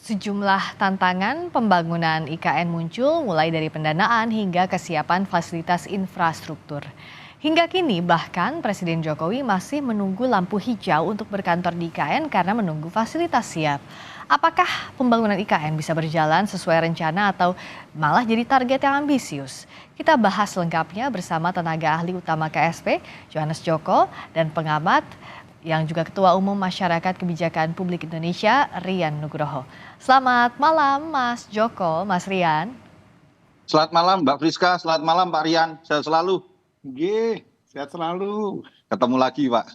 Sejumlah tantangan pembangunan IKN muncul mulai dari pendanaan hingga kesiapan fasilitas infrastruktur. Hingga kini bahkan Presiden Jokowi masih menunggu lampu hijau untuk berkantor di IKN karena menunggu fasilitas siap. Apakah pembangunan IKN bisa berjalan sesuai rencana atau malah jadi target yang ambisius? Kita bahas lengkapnya bersama tenaga ahli utama KSP, Johannes Joko, dan pengamat yang juga Ketua Umum Masyarakat Kebijakan Publik Indonesia, Rian Nugroho. Selamat malam Mas Joko, Mas Rian. Selamat malam Mbak Friska, selamat malam Pak Rian, sehat selalu. Sehat selalu. Ketemu lagi Pak.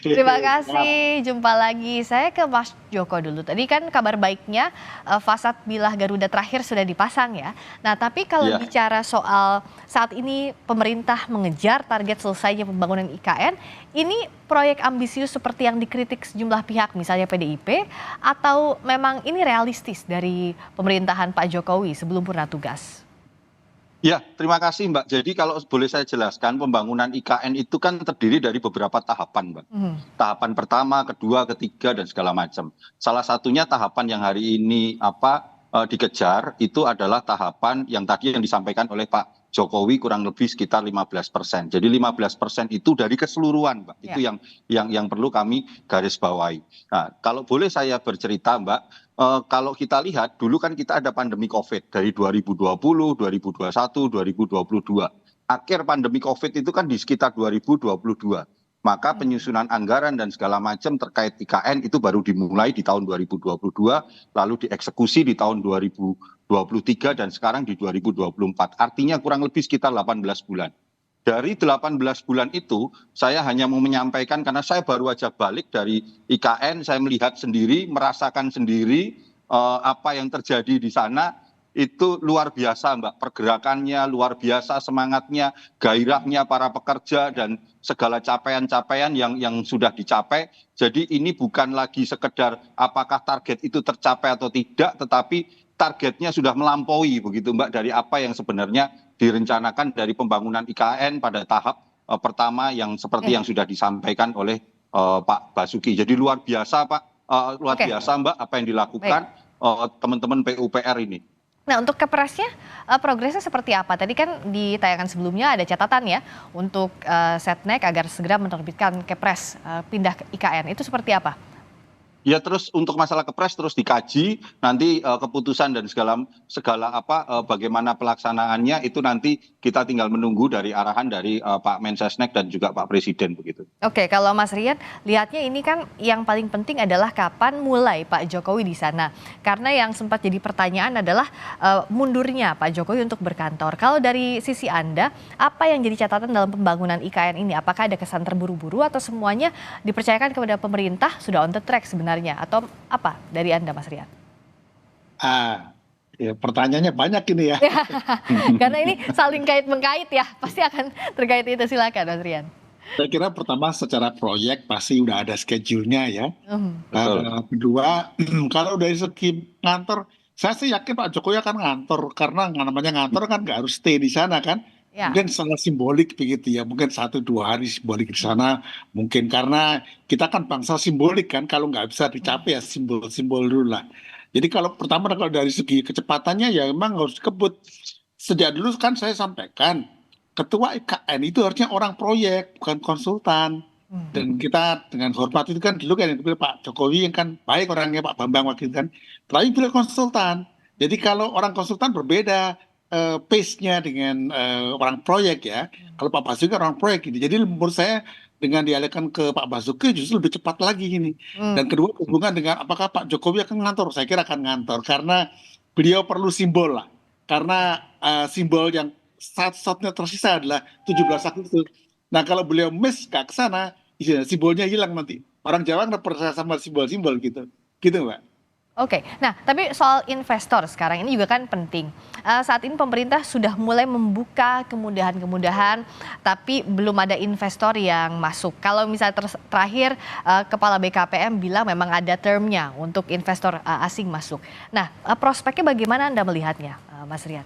Terima kasih, jumpa lagi. Saya ke Mas Joko dulu. Tadi kan kabar baiknya fasad Bilah Garuda terakhir sudah dipasang ya. Nah tapi kalau bicara soal saat ini pemerintah mengejar target selesainya pembangunan IKN, ini proyek ambisius seperti yang dikritik sejumlah pihak, misalnya PDIP, atau memang ini realistis dari pemerintahan Pak Jokowi sebelum purna tugas? Ya, terima kasih Mbak. Jadi kalau boleh saya jelaskan, pembangunan IKN itu kan terdiri dari beberapa tahapan Mbak. Tahapan pertama, kedua, ketiga, dan segala macam. Salah satunya tahapan yang hari ini dikejar itu adalah tahapan yang tadi yang disampaikan oleh Pak Jokowi kurang lebih sekitar 15%. Jadi 15% itu dari keseluruhan Mbak. Itu yang perlu kami garis bawahi. Nah, kalau boleh saya bercerita Mbak, kalau kita lihat dulu kan kita ada pandemi COVID dari 2020, 2021, 2022. Akhir pandemi COVID itu kan di sekitar 2022. Maka penyusunan anggaran dan segala macam terkait IKN itu baru dimulai di tahun 2022, lalu dieksekusi di tahun 2023 dan sekarang di 2024. Artinya kurang lebih sekitar 18 bulan. Dari 18 bulan itu, saya hanya mau menyampaikan karena saya baru aja balik dari IKN, saya melihat sendiri, merasakan sendiri apa yang terjadi di sana, itu luar biasa Mbak. Pergerakannya luar biasa, semangatnya, gairahnya para pekerja, dan segala capaian-capaian yang sudah dicapai. Jadi ini bukan lagi sekedar apakah target itu tercapai atau tidak, tetapi targetnya sudah melampaui begitu Mbak dari apa yang sebenarnya direncanakan dari pembangunan IKN pada tahap pertama yang seperti yang sudah disampaikan oleh Pak Basuki. Jadi luar biasa Pak, luar biasa Mbak apa yang dilakukan teman-teman PUPR ini. Nah untuk kepresnya progresnya seperti apa? Tadi kan di tayangan sebelumnya ada catatan ya untuk Setnek agar segera menerbitkan kepres pindah ke IKN. Itu seperti apa? Ya terus untuk masalah kepres terus dikaji, nanti keputusan dan segala bagaimana pelaksanaannya itu nanti kita tinggal menunggu dari arahan dari Pak Mensesnek dan juga Pak Presiden begitu. Oke, kalau Mas Rian lihatnya ini kan yang paling penting adalah kapan mulai Pak Jokowi di sana. Karena yang sempat jadi pertanyaan adalah mundurnya Pak Jokowi untuk berkantor. Kalau dari sisi Anda, apa yang jadi catatan dalam pembangunan IKN ini? Apakah ada kesan terburu-buru atau semuanya dipercayakan kepada pemerintah sudah on the track sebenarnya? Atau apa dari Anda Mas Rian? Ya, pertanyaannya banyak ini ya. Karena ini saling kait-mengkait ya, pasti akan terkait itu, silakan Mas Rian. Saya kira pertama secara proyek pasti udah ada schedule-nya ya. Kedua, kalau dari segi ngantor, saya sih yakin Pak Jokowi akan ngantor karena namanya ngantor kan nggak harus stay di sana kan. Mungkin sangat simbolik begitu ya, mungkin 1-2 hari simbolik di sana. Mungkin karena kita kan bangsa simbolik kan, kalau nggak bisa dicapai ya simbol-simbol dulu lah. Jadi kalau pertama kalau dari segi kecepatannya ya memang harus dikebut. Sejak dulu kan saya sampaikan, ketua IKN itu harusnya orang proyek, bukan konsultan. Dan kita dengan hormat itu kan dulu kan yang dipilih Pak Jokowi yang kan baik orangnya Pak Bambang waktu itu kan. Tapi pilih konsultan. Jadi kalau orang konsultan berbeda pace-nya dengan orang proyek ya. Kalau Pak Basuki orang proyek ini. Jadi menurut saya dengan dialihkan ke Pak Basuki justru lebih cepat lagi ini. Dan kedua hubungan dengan apakah Pak Jokowi akan ngantor. Saya kira akan ngantor karena beliau perlu simbol lah. Karena simbol yang satu-satunya tersisa adalah 17 Agustus. Nah kalau beliau miss ke sana, simbolnya hilang nanti. Orang Jawa nggak percaya sama simbol-simbol gitu. Gitu Mbak. Oke, nah tapi soal investor sekarang ini juga kan penting. Saat ini pemerintah sudah mulai membuka kemudahan-kemudahan, tapi belum ada investor yang masuk. Kalau misalnya terakhir Kepala BKPM bilang memang ada termnya untuk investor asing masuk. Nah prospeknya bagaimana Anda melihatnya Mas Rian?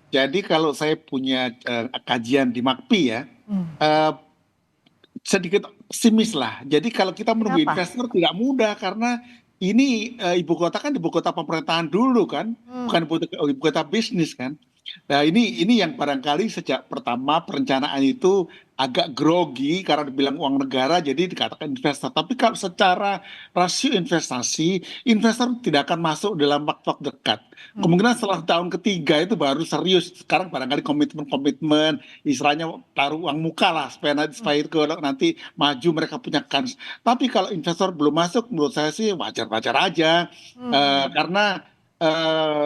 Jadi kalau saya punya kajian di MAKPI ya, sedikit pesimis lah. Jadi kalau kita menunggu investor tidak mudah karena ini ibu kota kan ibu kota pemerintahan dulu kan, bukan ibu kota bisnis kan. Nah ini yang barangkali sejak pertama perencanaan itu agak grogi karena dibilang uang negara jadi dikatakan investor. Tapi kalau secara rasio investasi, investor tidak akan masuk dalam waktu dekat. Kemungkinan setelah tahun ketiga itu baru serius. Sekarang barangkali komitmen-komitmen, istilahnya taruh uang muka lah supaya itu nanti maju mereka punya kans. Tapi kalau investor belum masuk, menurut saya sih wajar-wajar aja. Karena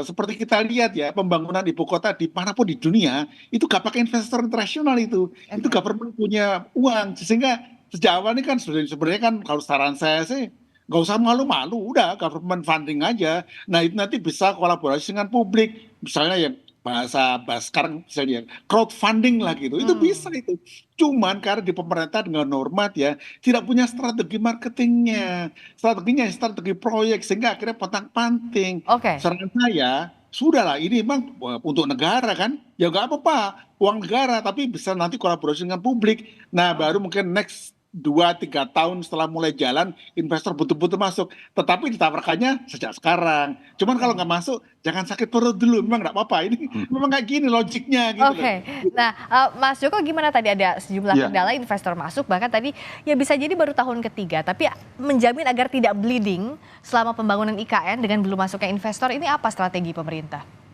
seperti kita lihat ya, pembangunan ibu kota di manapun di dunia itu gak pakai investor internasional itu government punya uang, sehingga sejak awal ini kan sebenarnya kan kalau saran saya sih nggak usah malu-malu, udah government funding aja. Nah itu nanti bisa kolaborasi dengan publik, misalnya yang bahasa sekarang misalnya crowdfunding lah gitu, itu bisa itu. Cuman karena di pemerintah dengan normat ya tidak punya strategi marketingnya, strategi proyek, sehingga akhirnya pontang-panting. Oke. Saran saya, sudahlah ini memang untuk negara kan, ya nggak apa-apa, uang negara, tapi bisa nanti kolaborasi dengan publik. Nah baru mungkin next 2-3 tahun setelah mulai jalan, investor betul-betul masuk. Tetapi ditawarkannya sejak sekarang. Cuman kalau nggak masuk, jangan sakit perut dulu. Memang nggak apa-apa. Ini memang kayak gini logiknya gitu loh. Oke. Nah, Mas Joko gimana tadi ada sejumlah kendala investor masuk, bahkan tadi ya bisa jadi baru tahun ketiga, tapi menjamin agar tidak bleeding selama pembangunan IKN dengan belum masuknya investor, ini apa strategi pemerintah?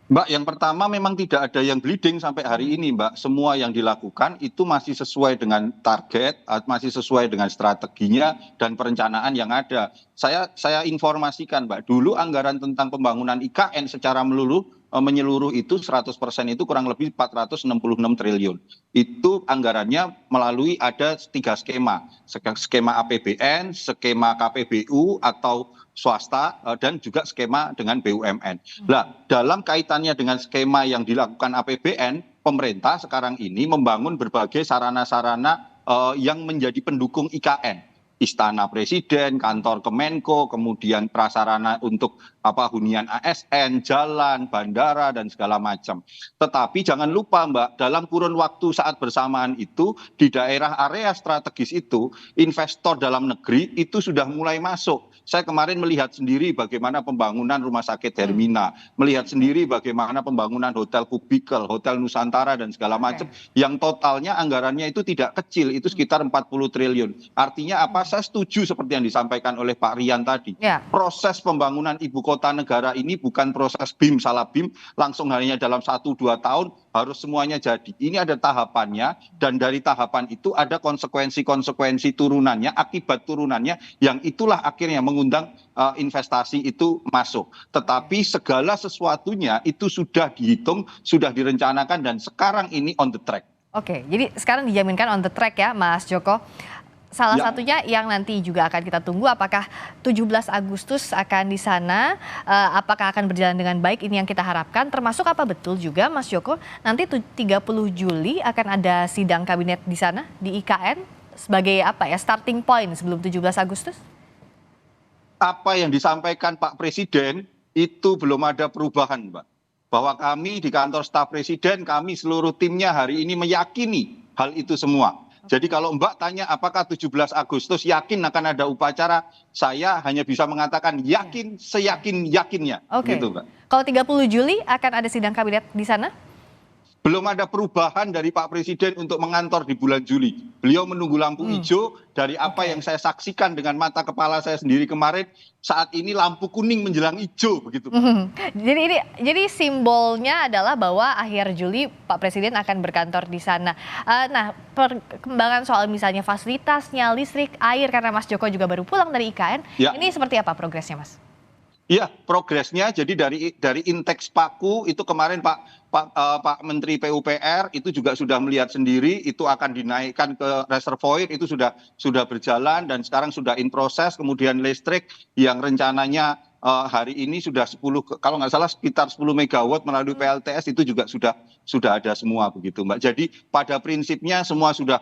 Mbak, yang pertama memang tidak ada yang bleeding sampai hari ini, Mbak. Semua yang dilakukan itu masih sesuai dengan target, masih sesuai dengan strateginya dan perencanaan yang ada. Saya informasikan, Mbak, dulu anggaran tentang pembangunan IKN secara menyeluruh itu 100% itu kurang lebih 466 triliun. Itu anggarannya melalui ada 3 skema. Skema APBN, skema KPBU atau swasta, dan juga skema dengan BUMN. Nah, dalam kaitannya dengan skema yang dilakukan APBN, pemerintah sekarang ini membangun berbagai sarana-sarana yang menjadi pendukung IKN. Istana Presiden, kantor Kemenko, kemudian prasarana untuk hunian ASN, jalan, bandara, dan segala macam. Tetapi jangan lupa, Mbak, dalam kurun waktu saat bersamaan itu, di daerah area strategis itu, investor dalam negeri itu sudah mulai masuk. Saya kemarin melihat sendiri bagaimana pembangunan rumah sakit Hermina, melihat sendiri bagaimana pembangunan hotel Kubikel, hotel Nusantara, dan segala macam, yang totalnya anggarannya itu tidak kecil, itu sekitar 40 triliun. Artinya apa? Saya setuju seperti yang disampaikan oleh Pak Rian tadi. Proses pembangunan ibu kota negara ini bukan proses BIM salah BIM, langsung hanya dalam 1-2 tahun harus semuanya jadi. Ini ada tahapannya, dan dari tahapan itu ada konsekuensi-konsekuensi turunannya, akibat turunannya, yang itulah akhirnya mengundang investasi itu masuk. Tetapi segala sesuatunya itu sudah dihitung, sudah direncanakan, dan sekarang ini on the track. Oke, jadi sekarang dijaminkan on the track ya, Mas Joko. Salah satunya yang nanti juga akan kita tunggu, apakah 17 Agustus akan di sana, apakah akan berjalan dengan baik, ini yang kita harapkan. Termasuk apa betul juga, Mas Joko, nanti 30 Juli akan ada sidang kabinet di sana, di IKN, sebagai apa ya, starting point sebelum 17 Agustus? Apa yang disampaikan Pak Presiden itu belum ada perubahan, Mbak. Bahwa kami di kantor staf Presiden, kami seluruh timnya hari ini meyakini hal itu semua. Jadi kalau Mbak tanya apakah 17 Agustus yakin akan ada upacara, saya hanya bisa mengatakan yakin, seyakin-yakinnya. Gitu, Mbak. Kalau 30 Juli akan ada sidang kabinet di sana? Belum ada perubahan dari Pak Presiden untuk mengantor di bulan Juli. Beliau menunggu lampu hijau. Dari apa yang saya saksikan dengan mata kepala saya sendiri kemarin, saat ini lampu kuning menjelang hijau begitu. Jadi simbolnya adalah bahwa akhir Juli Pak Presiden akan berkantor di sana. Nah, perkembangan soal misalnya fasilitasnya, listrik, air, karena Mas Joko juga baru pulang dari IKN, ini seperti apa progresnya, Mas? Iya, progresnya jadi dari Inteks Paku itu kemarin Pak Menteri PUPR itu juga sudah melihat sendiri, itu akan dinaikkan ke reservoir, itu sudah berjalan dan sekarang sudah in proses. Kemudian listrik yang rencananya hari ini sudah 10, kalau nggak salah sekitar 10 megawatt melalui PLTS itu juga sudah ada semua begitu, Mbak. Jadi pada prinsipnya semua sudah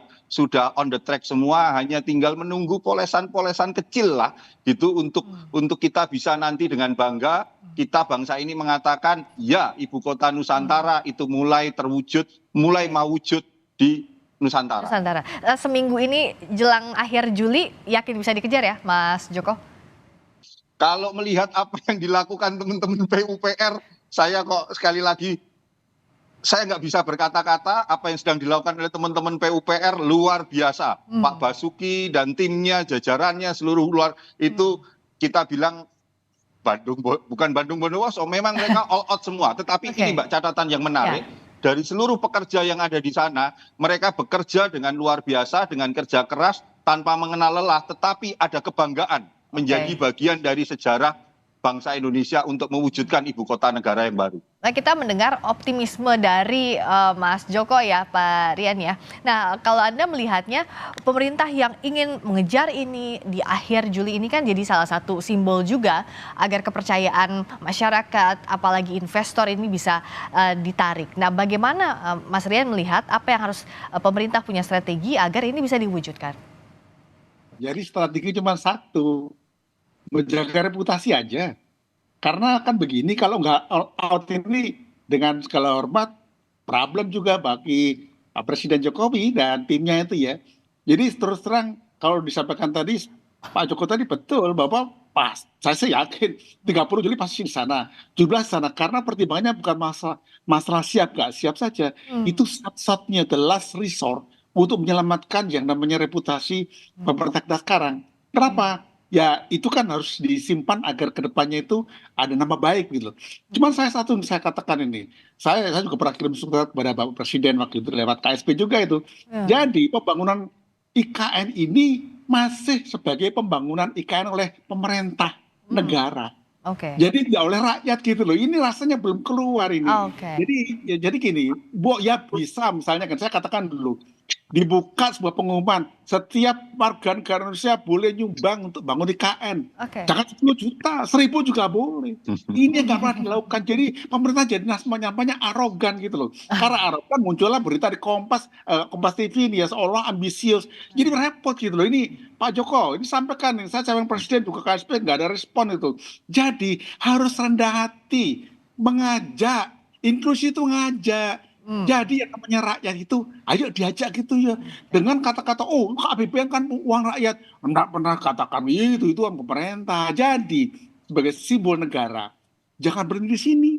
on the track semua, hanya tinggal menunggu polesan-polesan kecil lah gitu untuk kita bisa nanti dengan bangga kita bangsa ini mengatakan ya ibu kota Nusantara itu mulai terwujud, mulai mewujud di Nusantara. Seminggu ini jelang akhir Juli yakin bisa dikejar ya, Mas Joko? Kalau melihat apa yang dilakukan teman-teman PUPR, saya kok sekali lagi saya nggak bisa berkata-kata. Apa yang sedang dilakukan oleh teman-teman PUPR luar biasa. Pak Basuki dan timnya, jajarannya, seluruh luar itu kita bilang bukan Bandung Bondowoso, memang mereka all out semua. Tetapi ini Mbak catatan yang menarik, dari seluruh pekerja yang ada di sana, mereka bekerja dengan luar biasa, dengan kerja keras, tanpa mengenal lelah, tetapi ada kebanggaan menjadi bagian dari sejarah bangsa Indonesia untuk mewujudkan ibu kota negara yang baru. Nah, kita mendengar optimisme dari Mas Joko ya, Pak Rian ya. Nah, kalau Anda melihatnya pemerintah yang ingin mengejar ini di akhir Juli ini kan jadi salah satu simbol juga agar kepercayaan masyarakat, apalagi investor ini bisa ditarik. Nah, bagaimana Mas Rian melihat apa yang harus pemerintah punya strategi agar ini bisa diwujudkan? Jadi strategi cuma satu, menjaga reputasi aja. Karena kan begini, kalau nggak all out ini dengan segala hormat, problem juga bagi Presiden Jokowi dan timnya itu ya. Jadi terus terang kalau disampaikan tadi Pak Joko tadi betul bahwa saya sih yakin 30 Juli pasti di sana, 17 di sana, karena pertimbangannya bukan masalah siap nggak siap saja, itu satu-satunya the last resort untuk menyelamatkan yang namanya reputasi pemerintah kita sekarang. Kenapa? Ya itu kan harus disimpan agar kedepannya itu ada nama baik gitu loh. Cuman saya katakan ini, saya juga pernah kirim surat kepada Bapak Presiden waktu itu lewat KSP juga itu. Jadi pembangunan IKN ini masih sebagai pembangunan IKN oleh pemerintah negara. Jadi tidak oleh rakyat gitu loh. Ini rasanya belum keluar ini. Jadi gini, ya bisa misalnya kan saya katakan dulu, dibuka sebuah pengumuman, setiap warga negara Indonesia boleh nyumbang untuk bangun IKN. Jangan 10 juta, 1000 juga boleh. Ini nggak pernah dilakukan. Jadi pemerintah jadi nampaknya arogan gitu loh. Karena arogan muncullah berita di Kompas TV ini ya seolah ambisius. Jadi repot gitu loh. Ini Pak Joko, ini sampaikan, saya calon presiden juga KSP nggak ada respon itu. Jadi harus rendah hati, mengajak, inklusi itu ngajak. Jadi yang namanya rakyat itu, ayo diajak gitu ya. Dengan kata-kata, oh APBN kan uang rakyat. Enggak pernah katakan itu uang pemerintah. Jadi sebagai simbol negara, jangan berhenti di sini.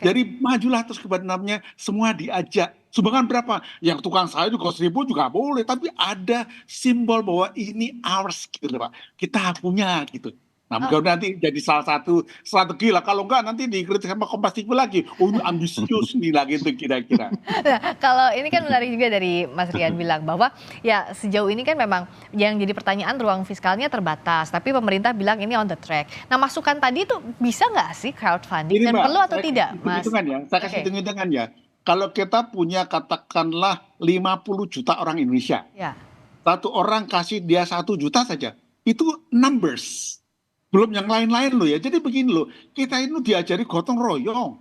Jadi majulah terus kepada namanya semua diajak. Sumbangan berapa? Yang tukang sayur juga 1000 juga boleh. Tapi ada simbol bahwa ini ours gitu loh Pak. Kita punya gitu. Nah, mungkin nanti jadi salah satu strategi lah. Kalau enggak nanti dikritik sama Kompas TV lagi. Oh, ini ambisius nih lah gitu kira-kira. Nah, kalau ini kan menarik juga dari Mas Rian bilang bahwa ya sejauh ini kan memang yang jadi pertanyaan ruang fiskalnya terbatas. Tapi pemerintah bilang ini on the track. Nah, masukan tadi itu bisa nggak sih crowdfunding? Dan perlu atau tidak, Mas? Saya kasih hitung-hitungan ya. Kalau kita punya katakanlah 50 juta orang Indonesia. Satu orang kasih dia 1 juta saja. Itu numbers. Belum yang lain-lain loh ya. Jadi begini loh, kita ini diajari gotong royong.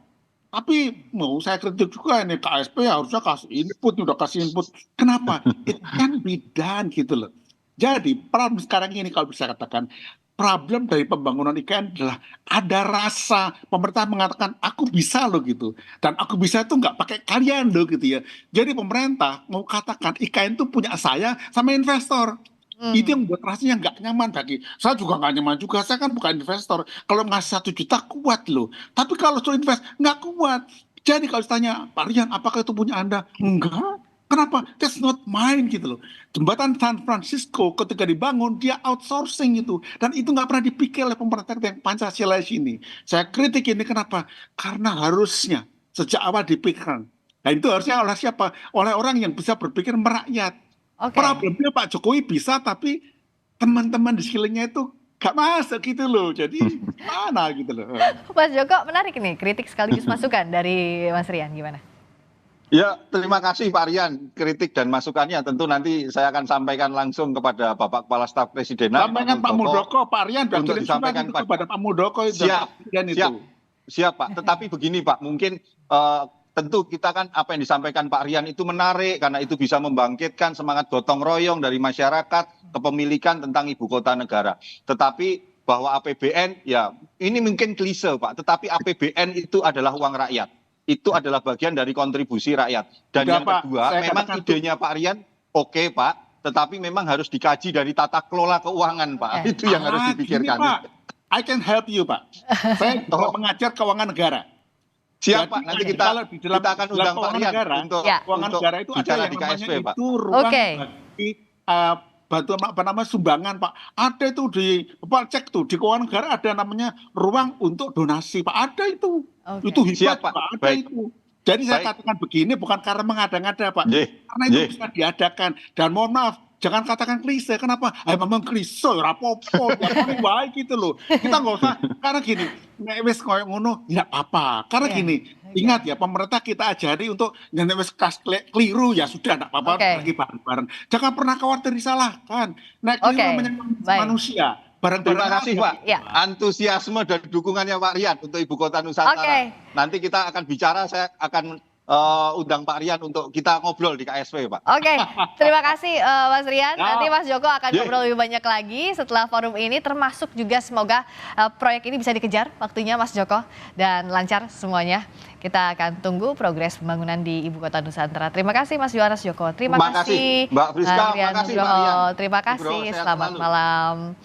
Tapi mau saya kritik juga ini KSP harusnya kasih input, udah kasih input. Kenapa? It can be done gitu loh. Jadi problem sekarang ini kalau bisa katakan, problem dari pembangunan IKN adalah ada rasa pemerintah mengatakan aku bisa loh gitu. Dan aku bisa itu nggak pakai kalian loh gitu ya. Jadi pemerintah mau katakan IKN itu punya saya sama investor. Itu yang membuat rasanya nggak nyaman bagi saya juga nggak nyaman juga, saya kan bukan investor. Kalau ngasih 1 juta kuat loh, tapi kalau suruh invest nggak kuat. Jadi kalau ditanya Pak Rian apakah itu punya Anda, enggak. Kenapa? That's not mine gitu loh. Jembatan San Francisco ketika dibangun dia outsourcing itu, dan itu nggak pernah dipikir oleh pemerintah yang Pancasila ini. Saya kritik ini kenapa? Karena harusnya sejak awal dipikirkan. Nah itu harusnya oleh siapa? Oleh orang yang bisa berpikir merakyat. Problemnya Pak Jokowi bisa, tapi teman-teman di sekelilingnya itu gak masuk gitu loh. Jadi mana gitu loh. Mas Joko, menarik nih kritik sekaligus masukan dari Mas Rian, gimana? Ya, terima kasih Pak Rian. Kritik dan masukannya tentu nanti saya akan sampaikan langsung kepada Bapak Kepala Staf Presidenan. Sampaikan Pak Muldoko, Pak Rian untuk disampaikan kepada Pak Muldoko. Siap Pak. Tetapi begini Pak, mungkin tentu kita kan apa yang disampaikan Pak Rian itu menarik karena itu bisa membangkitkan semangat gotong royong dari masyarakat kepemilikan tentang ibu kota negara. Tetapi bahwa APBN ya ini mungkin klise Pak, tetapi APBN itu adalah uang rakyat. Itu adalah bagian dari kontribusi rakyat. Dan yang kedua, memang idenya Pak Rian oke Pak, tetapi memang harus dikaji dari tata kelola keuangan Pak. Itu yang harus dipikirkan. Pak. I can help you, Pak. Saya mengajar keuangan negara. Siap, Jadi, Pak. Nanti kalau di dalam kita akan undang Pak keuangan Rian negara, untuk keuangan negara itu ada bicara yang di namanya KSP, Pak. itu ruang Oke. bagi bantuan apa namanya sumbangan, Pak. Ada itu di Pak, cek tuh di keuangan negara ada namanya ruang untuk donasi, Pak. Ada itu. Oke. Itu hebat, Siap, Pak. Pak. Ada Baik. itu. Jadi saya Baik. katakan begini bukan karena mengada-ngada, Pak. Nggih. Karena itu Nggih. bisa diadakan. Dan mohon maaf, jangan katakan klise. Kenapa? Memang klise, rapopo, ya paling baik gitu loh. Kita nggak usah, karena gini, nek wis koyo ngono, ya apa. Karena Iya. gini, ingat ya, pemerintah kita ajari untuk nek wis kas keliru, ya sudah, enggak apa-apa, Oke. lagi bareng-bareng. Jangan pernah khawatir disalahkan. Nek Oke, keliru namanya baik. manusia. Bareng-bareng Terima kasih, aja. Pak. Ya. Antusiasme dan dukungannya Pak Rian untuk Ibu Kota Nusantara. Oke. Nanti kita akan bicara, saya akan undang Pak Rian untuk kita ngobrol di KSP, Pak. Oke, terima kasih Mas Rian. Ya. Nanti Mas Joko akan Ye. ngobrol lebih banyak lagi setelah forum ini, termasuk juga semoga proyek ini bisa dikejar waktunya Mas Joko dan lancar semuanya. Kita akan tunggu progres pembangunan di Ibu Kota Nusantara. Terima kasih Mas Yohanes Joko. Terima Terima kasih kasih, Mbak Friska. Rian Terima kasih, Pak Nugroho. Rian. Terima kasih. Nugroho, sehat Selamat selalu. malam.